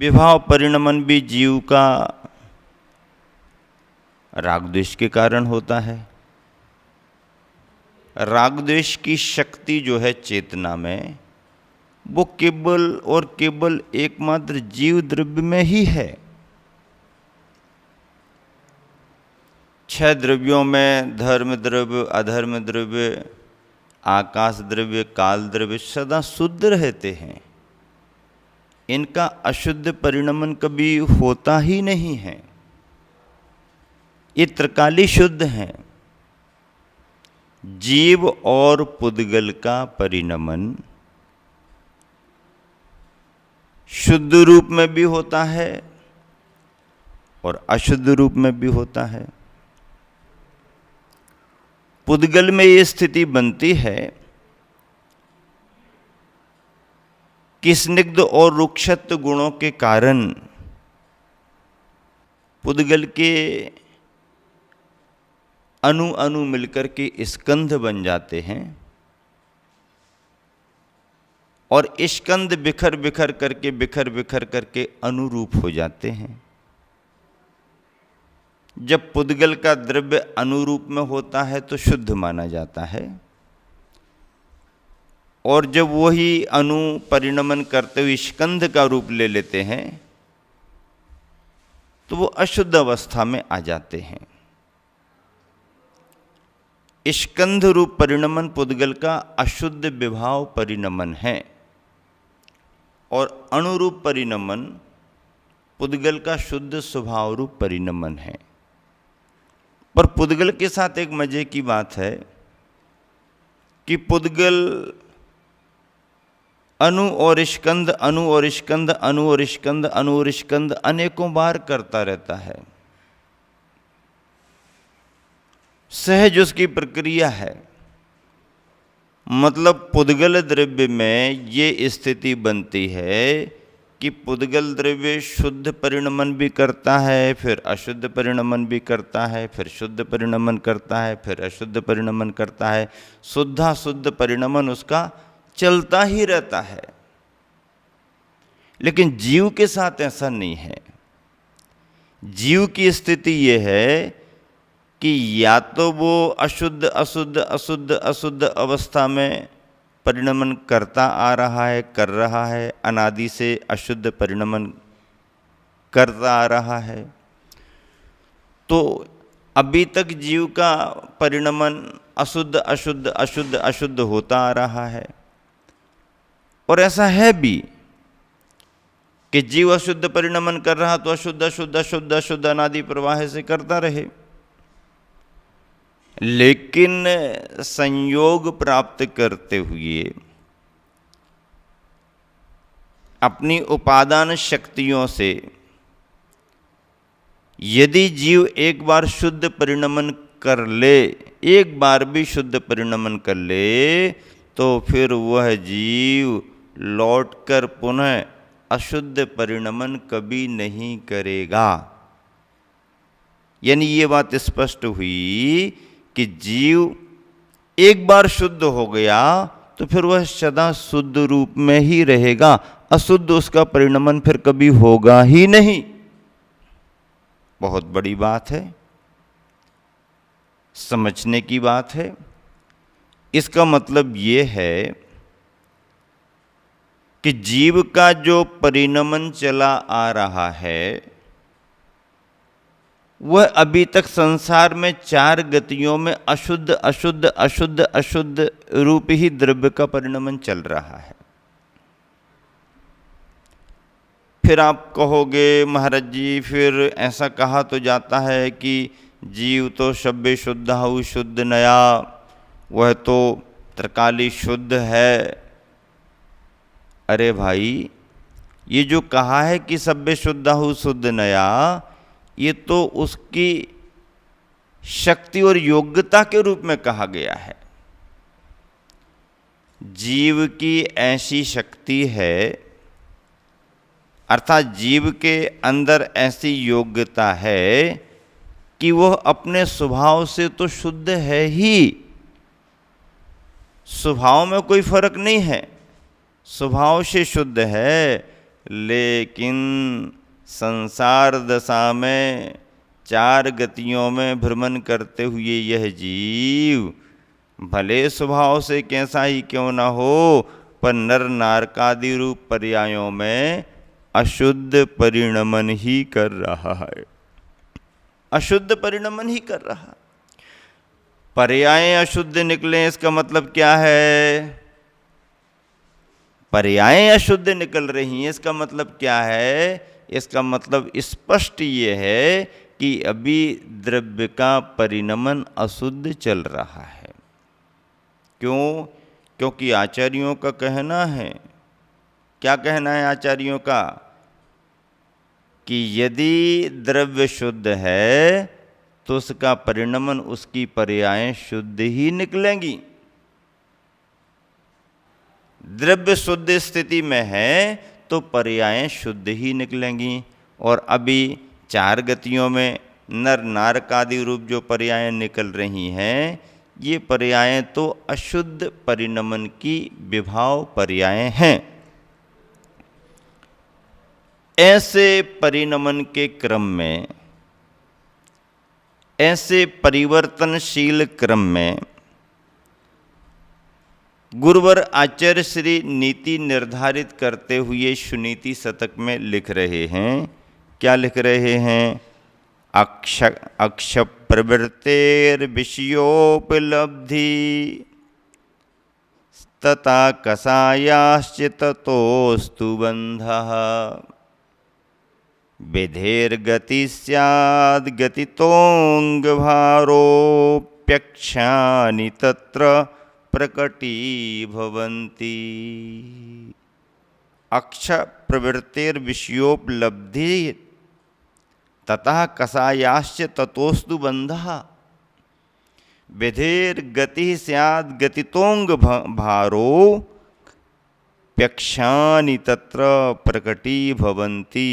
विभाव परिणमन भी जीव का राग द्वेष के कारण होता है। राग द्वेष की शक्ति जो है चेतना में, वो केवल और केवल एकमात्र जीव द्रव्य में ही है। 6 द्रव्यों में धर्म द्रव्य, अधर्म द्रव्य, आकाश द्रव्य, काल द्रव्य सदा शुद्ध रहते हैं। इनका अशुद्ध परिणमन कभी होता ही नहीं है। ये त्रिकाली शुद्ध हैं। जीव और पुद्गल का परिणमन शुद्ध रूप में भी होता है और अशुद्ध रूप में भी होता है। पुद्गल में ये स्थिति बनती है कि स्निग्ध और रुक्षत्व गुणों के कारण पुद्गल के अणु अणु मिलकर के स्कंध बन जाते हैं और स्कंद बिखर बिखर करके अनुरूप हो जाते हैं। जब पुद्गल का द्रव्य अनुरूप में होता है तो शुद्ध माना जाता है, और जब वही अणु परिणमन करते हुए स्कंद का रूप ले लेते हैं तो वो अशुद्ध अवस्था में आ जाते हैं। स्कंध रूप परिणमन पुद्गल का अशुद्ध विभाव परिणमन है और अणुरूप परिणमन पुद्गल का शुद्ध स्वभाव रूप परिणमन है। पर पुद्गल के साथ एक मजे की बात है कि पुद्गल अणु और स्कंद, अणु और स्कंद, अणु और स्कंद, अणु और स्कंद अनेकों बार करता रहता है। सहज उसकी प्रक्रिया है। मतलब पुद्गल द्रव्य में ये स्थिति बनती है कि पुद्गल द्रव्य शुद्ध परिणमन भी करता है, फिर अशुद्ध परिणमन भी करता है, फिर शुद्ध परिणमन करता है, फिर अशुद्ध परिणमन करता है। शुद्धाशुद्ध परिणमन उसका चलता ही रहता है। लेकिन जीव के साथ ऐसा नहीं है। जीव की स्थिति ये है कि या तो वो अशुद्ध अशुद्ध अशुद्ध अशुद्ध अवस्था में परिणमन करता आ रहा है, कर रहा है, अनादि से अशुद्ध परिणमन करता आ रहा है, तो अभी तक जीव का परिणमन अशुद्ध अशुद्ध अशुद्ध अशुद्ध होता आ रहा है। और ऐसा है भी कि जीव अशुद्ध परिणमन कर रहा तो अशुद्ध अशुद्ध अशुद्ध अशुद्ध अनादि प्रवाह से करता रहे। लेकिन संयोग प्राप्त करते हुए अपनी उपादान शक्तियों से यदि जीव एक बार शुद्ध परिणमन कर ले, एक बार भी शुद्ध परिणमन कर ले, तो फिर वह जीव लौटकर पुनः अशुद्ध परिणमन कभी नहीं करेगा। यानी ये बात स्पष्ट हुई कि जीव एक बार शुद्ध हो गया तो फिर वह सदा शुद्ध रूप में ही रहेगा। अशुद्ध उसका परिणमन फिर कभी होगा ही नहीं। बहुत बड़ी बात है, समझने की बात है। इसका मतलब ये है कि जीव का जो परिणमन चला आ रहा है वह अभी तक संसार में 4 गतियों में अशुद्ध अशुद्ध अशुद्ध अशुद्ध रूप ही द्रव्य का परिणमन चल रहा है। फिर आप कहोगे महाराज जी, फिर ऐसा कहा तो जाता है कि जीव तो शब्बे शुद्धाहु शुद्ध नया, वह तो त्रिकाली शुद्ध है। अरे भाई, ये जो कहा है कि सब्बे शुद्धाहु शुद्ध नया, ये तो उसकी शक्ति और योग्यता के रूप में कहा गया है। जीव की ऐसी शक्ति है, अर्थात जीव के अंदर ऐसी योग्यता है कि वह अपने स्वभाव से तो शुद्ध है ही। स्वभाव में कोई फर्क नहीं है, स्वभाव से शुद्ध है, लेकिन संसार दशा में 4 गतियों में भ्रमण करते हुए यह जीव भले स्वभाव से कैसा ही क्यों न हो, पर नर नारकादि रूप पर्यायों में अशुद्ध परिणमन ही कर रहा है, अशुद्ध परिणमन ही कर रहा। पर्याय अशुद्ध निकले इसका मतलब क्या है? पर्याय अशुद्ध निकल रही हैं इसका मतलब क्या है? इसका मतलब स्पष्ट ये है कि अभी द्रव्य का परिणमन अशुद्ध चल रहा है। क्यों? क्योंकि आचार्यों का कहना है, क्या कहना है आचार्यों का, कि यदि द्रव्य शुद्ध है तो उसका परिणमन, उसकी पर्यायें शुद्ध ही निकलेंगी। द्रव्य शुद्ध स्थिति में है तो पर्यायें शुद्ध ही निकलेंगी। और अभी 4 गतियों में नर नारकादि रूप जो पर्यायें निकल रही हैं, ये पर्यायें तो अशुद्ध परिणमन की विभाव पर्यायें हैं। ऐसे परिणमन के क्रम में, ऐसे परिवर्तनशील क्रम में गुरुवर आचार्य श्री नीति निर्धारित करते हुए सुनीति शतक में लिख रहे हैं। क्या लिख रहे हैं? अक्ष प्रवृत्तेर विषयोपलब्धि तथा कषायाश्च ततोस्तु बन्धः विधेर्गति स्याद् गतितोऽंग भारोप्यक्षानि तत्र प्रकटी भवन्ति। अक्ष प्रवृत्तेर विषयोपलब्धि ततः कषायाश्च ततोस्तु बन्धः विधेर्गति स्याद् गतितोऽंग भारो प्यक्षानि तत्र प्रकटी भवन्ति।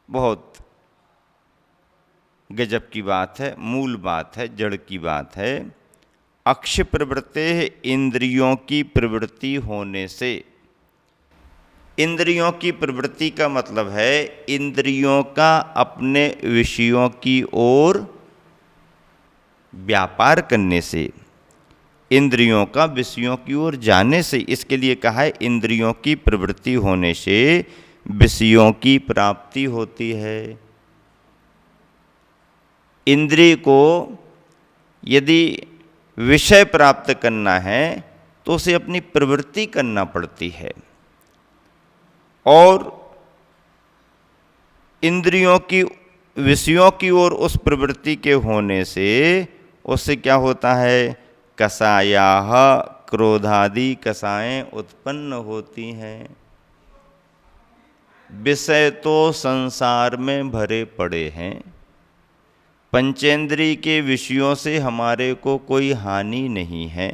बहुत गजब की बात है, मूल बात है, जड़ की बात है। अक्ष प्रवृत्ते इंद्रियों की प्रवृत्ति होने से, इंद्रियों की प्रवृत्ति का मतलब है इंद्रियों का अपने विषयों की ओर व्यापार करने से, इंद्रियों का विषयों की ओर जाने से। इसके लिए कहा है इंद्रियों की प्रवृत्ति होने से विषयों की प्राप्ति होती है। इंद्रिय को यदि विषय प्राप्त करना है तो उसे अपनी प्रवृत्ति करना पड़ती है, और इंद्रियों की विषयों की ओर उस प्रवृत्ति के होने से उससे क्या होता है? कषायाः, क्रोधादि कषायें उत्पन्न होती हैं। विषय तो संसार में भरे पड़े हैं, पंचेंद्रिय के विषयों से हमारे को कोई हानि नहीं है।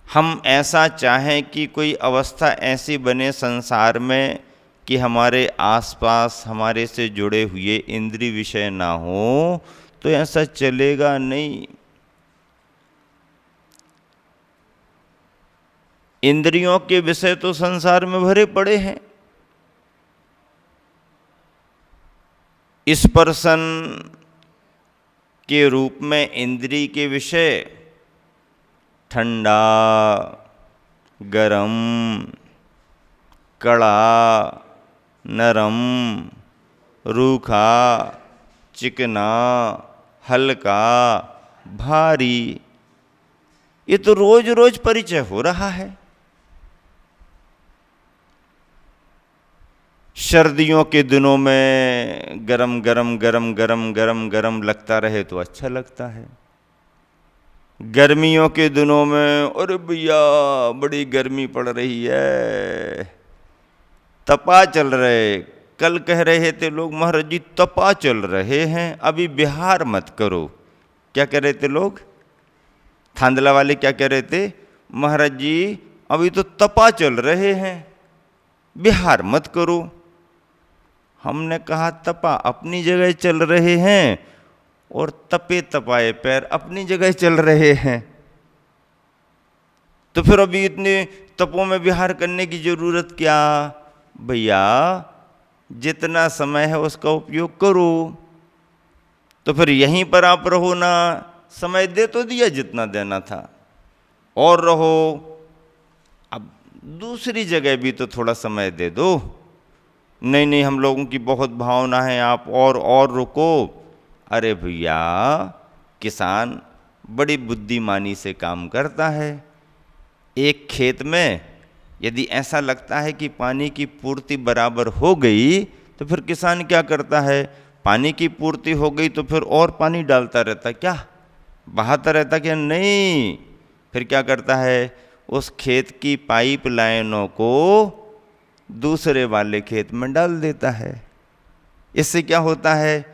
हम ऐसा चाहें कि कोई अवस्था ऐसी बने संसार में कि हमारे आसपास हमारे से जुड़े हुए इंद्रिय विषय ना हो, तो ऐसा चलेगा नहीं। इंद्रियों के विषय तो संसार में भरे पड़े हैं। स्पर्शन के रूप में इंद्रिय के विषय ठंडा, गरम, कड़ा, नरम, रूखा, चिकना, हल्का, भारी, ये तो रोज रोज परिचय हो रहा है। सर्दियों के दिनों में गरम गरम गरम गरम गरम गरम लगता रहे तो अच्छा लगता है। गर्मियों के दिनों में अरे भैया बड़ी गर्मी पड़ रही है, तपा चल रहे। कल कह रहे थे लोग, महाराज जी तपा चल रहे हैं, अभी बिहार मत करो। क्या कह रहे थे लोग? थांदला वाले क्या कह रहे थे? महाराज जी अभी तो तपा चल रहे हैं, बिहार मत करो। हमने कहा तपा अपनी जगह चल रहे हैं और तपे तपाए पैर अपनी जगह चल रहे हैं। तो फिर अभी इतने तपों में विहार करने की जरूरत क्या? भैया जितना समय है उसका उपयोग करो। तो फिर यहीं पर आप रहो ना, समय दे तो दिया जितना देना था, और रहो, अब दूसरी जगह भी तो थोड़ा समय दे दो। नहीं नहीं, हम लोगों की बहुत भावना है, आप और रुको। अरे भैया, किसान बड़ी बुद्धिमानी से काम करता है। एक खेत में यदि ऐसा लगता है कि पानी की पूर्ति बराबर हो गई, तो फिर किसान क्या करता है? पानी की पूर्ति हो गई तो फिर और पानी डालता रहता, क्या बहाता रहता क्या? नहीं, फिर क्या करता है? उस खेत की पाइप लाइनों को दूसरे वाले खेत में डाल देता है। इससे क्या होता है?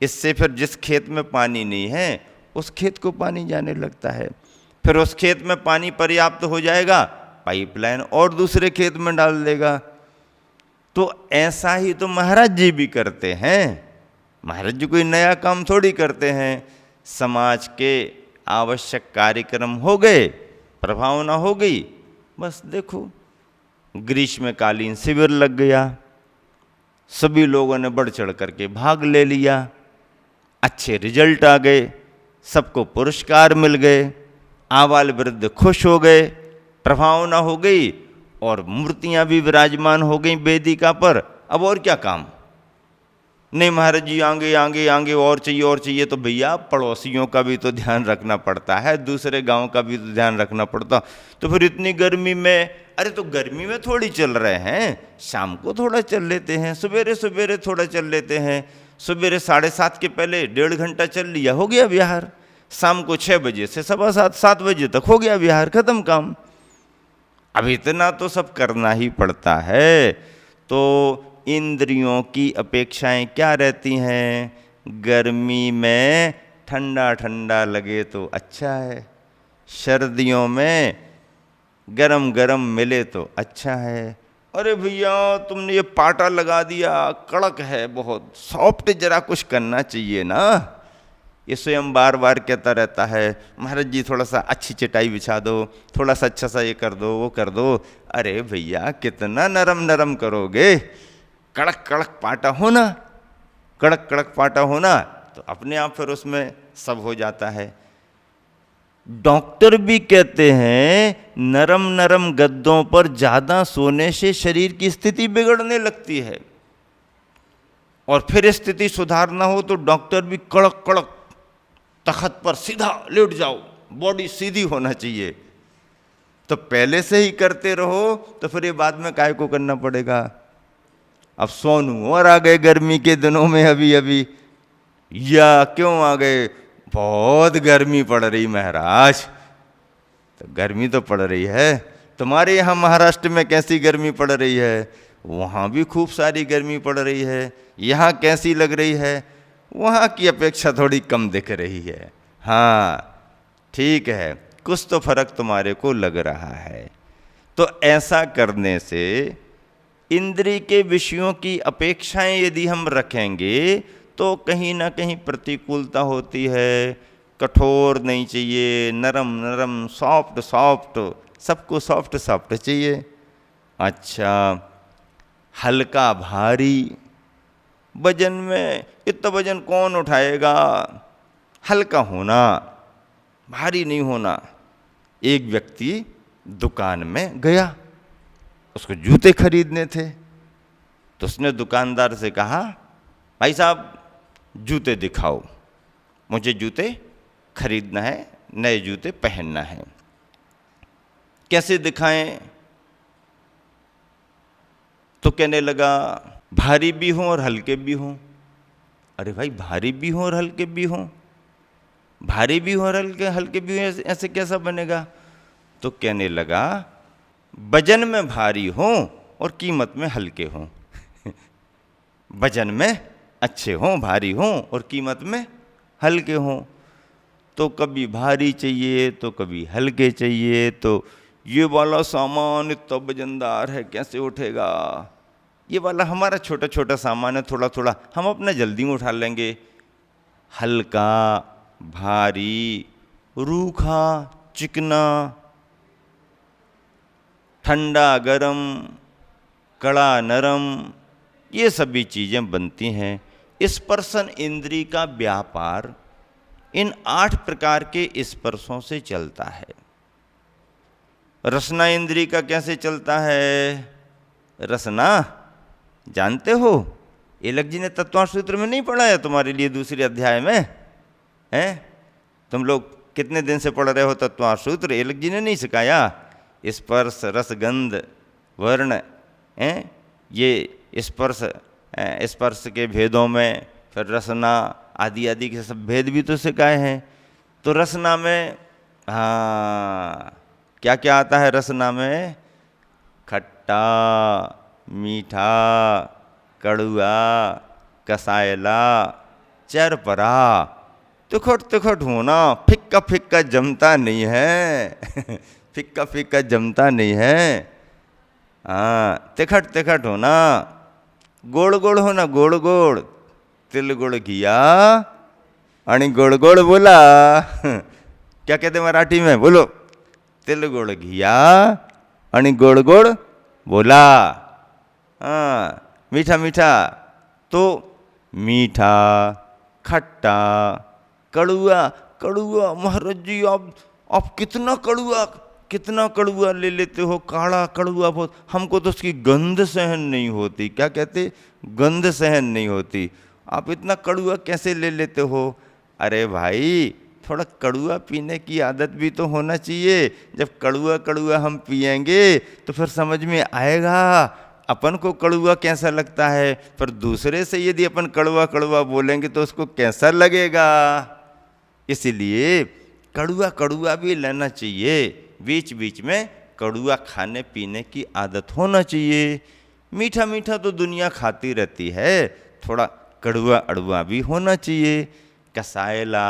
इससे फिर जिस खेत में पानी नहीं है उस खेत को पानी जाने लगता है। फिर उस खेत में पानी पर्याप्त हो जाएगा, पाइपलाइन और दूसरे खेत में डाल देगा। तो ऐसा ही तो महाराज जी भी करते हैं। महाराज जी कोई नया काम थोड़ी करते हैं। समाज के आवश्यक कार्यक्रम हो गए, प्रभावना हो गई, बस देखो ग्रीष्मकालीन शिविर लग गया, सभी लोगों ने बढ़ चढ़ करके भाग ले लिया, अच्छे रिजल्ट आ गए, सबको पुरस्कार मिल गए, आबाल वृद्ध खुश हो गए, प्रभावना हो गई और मूर्तियां भी विराजमान हो गई वेदिका पर। अब और क्या काम? नहीं महाराज जी आगे आगे आगे और चाहिए। तो भैया पड़ोसियों का भी तो ध्यान रखना पड़ता है, दूसरे गांव का भी तो ध्यान रखना पड़ता। तो फिर इतनी गर्मी में, अरे तो गर्मी में थोड़ी चल रहे हैं, शाम को थोड़ा चल लेते हैं, सवेरे सवेरे थोड़ा चल लेते हैं। सवेरे 7:30 के पहले 1.5 घंटा चल लिया, हो गया विहार। शाम को 6 बजे से 7:15-7 बजे तक हो गया विहार, खत्म काम। अब इतना तो सब करना ही पड़ता है। तो इंद्रियों की अपेक्षाएं क्या रहती हैं? गर्मी में ठंडा ठंडा लगे तो अच्छा है, सर्दियों में गरम गरम मिले तो अच्छा है। अरे भैया तुमने ये पाटा लगा दिया, कड़क है बहुत, सॉफ्ट जरा कुछ करना चाहिए ना। ये स्वयं बार बार कहता रहता है, महाराज जी थोड़ा सा अच्छी चटाई बिछा दो, थोड़ा सा अच्छा सा ये कर दो, वो कर दो। अरे भैया कितना नरम नरम करोगे? कड़क कड़क पाटा होना, कड़क कड़क पाटा होना तो अपने आप फिर उसमें सब हो जाता है। डॉक्टर भी कहते हैं नरम नरम गद्दों पर ज्यादा सोने से शरीर की स्थिति बिगड़ने लगती है, और फिर स्थिति सुधारना हो तो डॉक्टर भी कड़क कड़क तख्त पर सीधा लेट जाओ, बॉडी सीधी होना चाहिए। तो पहले से ही करते रहो तो फिर ये बाद में काय को करना पड़ेगा। अब सोनू और आ गए गर्मी के दिनों में अभी अभी, या क्यों आ गए? बहुत गर्मी पड़ रही महाराज। तो गर्मी तो पड़ रही है, तुम्हारे यहाँ महाराष्ट्र में कैसी गर्मी पड़ रही है? वहाँ भी खूब सारी गर्मी पड़ रही है। यहाँ कैसी लग रही है? वहाँ की अपेक्षा थोड़ी कम दिख रही है। हाँ ठीक है, कुछ तो फर्क तुम्हारे को लग रहा है। तो ऐसा करने से इंद्रिय के विषयों की अपेक्षाएं यदि हम रखेंगे तो कहीं ना कहीं प्रतिकूलता होती है। कठोर नहीं चाहिए, नरम नरम, सॉफ्ट सॉफ्ट, सबको सॉफ्ट सॉफ्ट चाहिए। अच्छा, हल्का भारी, वजन में इतना वजन कौन उठाएगा? हल्का होना, भारी नहीं होना। एक व्यक्ति दुकान में गया, उसको जूते खरीदने थे। तो उसने दुकानदार से कहा, भाई साहब जूते दिखाओ, मुझे जूते खरीदना है, नए जूते पहनना है। कैसे दिखाएं? तो कहने लगा भारी भी हों और हल्के भी हों। अरे भाई भारी भी हों और हल्के भी हों, भारी भी हों और हल्के भी हों, ऐसे कैसा बनेगा? तो कहने लगा वजन में भारी हों और कीमत में हल्के हों। वजन में अच्छे हों, भारी हों, और कीमत में हल्के हों। तो कभी भारी चाहिए तो कभी हल्के चाहिए। तो ये वाला सामान इतना वजनदार है, कैसे उठेगा? ये वाला हमारा छोटा छोटा सामान है, थोड़ा थोड़ा हम अपना जल्दी में उठा लेंगे। हल्का, भारी, रूखा, चिकना, ठंडा गरम, कड़ा नरम, ये सभी चीज़ें बनती हैं। स्पर्शन इंद्री का व्यापार इन 8 प्रकार के स्पर्शों से चलता है। रसना इंद्री का कैसे चलता है? रसना जानते हो, एलक जी ने तत्वार्थ सूत्र में नहीं पढ़ाया तुम्हारे लिए दूसरे अध्याय में? हैं तुम लोग कितने दिन से पढ़ रहे हो तत्वार्थ सूत्र? एलक जी ने नहीं सिखाया? स्पर्श, रसगंध, वर्ण, ये स्पर्श के भेदों में, फिर रसना आदि आदि के सब भेद भी तो सिखाए हैं। तो रसना में हाँ क्या क्या आता है? रसना में खट्टा, मीठा, कड़ुआ, कसायला, चरपरा, तिखट तिखट होना, फिक्का फिक्का जमता नहीं है फिक्का फिक्का जमता नहीं है। हाँ, तिखट तिखट होना, गोड़ गोड़ होना, गोड़ गोड़, तिल गुड़ घिया आणि गोड़ गोड़ बोला क्या कहते मराठी में? बोलो, तिल गुड़ घिया आणि गोड़ गोड़ बोला। हाँ, मीठा मीठा, तो मीठा, खट्टा, कड़ुआ, कड़ुआ महाराज जी आप कितना कड़ुआ ले लेते हो, काढ़ा कड़ुआ बहुत, हमको तो उसकी गंध सहन नहीं होती। क्या कहते? गंध सहन नहीं होती। आप इतना कड़ुआ कैसे ले लेते हो? अरे भाई, थोड़ा कड़ुआ पीने की आदत भी तो होना चाहिए। जब कड़ुआ कड़ुआ हम पिएंगे तो फिर समझ में आएगा अपन को कड़ुआ कैसा लगता है। पर दूसरे से यदि अपन कड़ुआ कड़ुआ बोलेंगे तो उसको कैसा लगेगा। इसलिए कड़ुआ कड़ुआ भी लेना चाहिए, बीच बीच में कड़ुआ खाने पीने की आदत होना चाहिए। मीठा मीठा तो दुनिया खाती रहती है, थोड़ा कड़ुआ अड़ुआ भी होना चाहिए। कसायला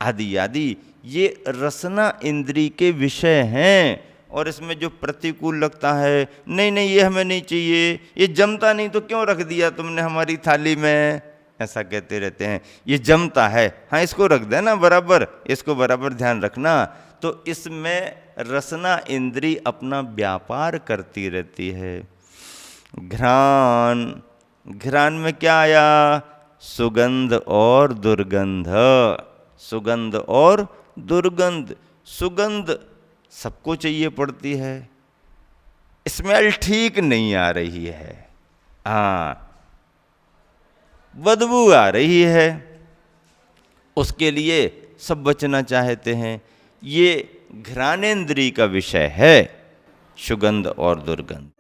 आदि आदि ये रसना इंद्री के विषय हैं। और इसमें जो प्रतिकूल लगता है, नहीं नहीं ये हमें नहीं चाहिए, ये जमता नहीं तो क्यों रख दिया तुमने हमारी थाली में, ऐसा कहते रहते हैं। ये जमता है, हाँ इसको रख देना बराबर, इसको बराबर ध्यान रखना। तो इसमें रसना इंद्री अपना व्यापार करती रहती है। घ्राण, घ्राण में क्या आया? सुगंध और दुर्गंध। सुगंध और दुर्गंध, सुगंध सबको चाहिए पड़ती है, स्मेल ठीक नहीं आ रही है, हाँ बदबू आ रही है, उसके लिए सब बचना चाहते हैं। ये घ्राणेन्द्रिय का विषय है, सुगंध और दुर्गंध।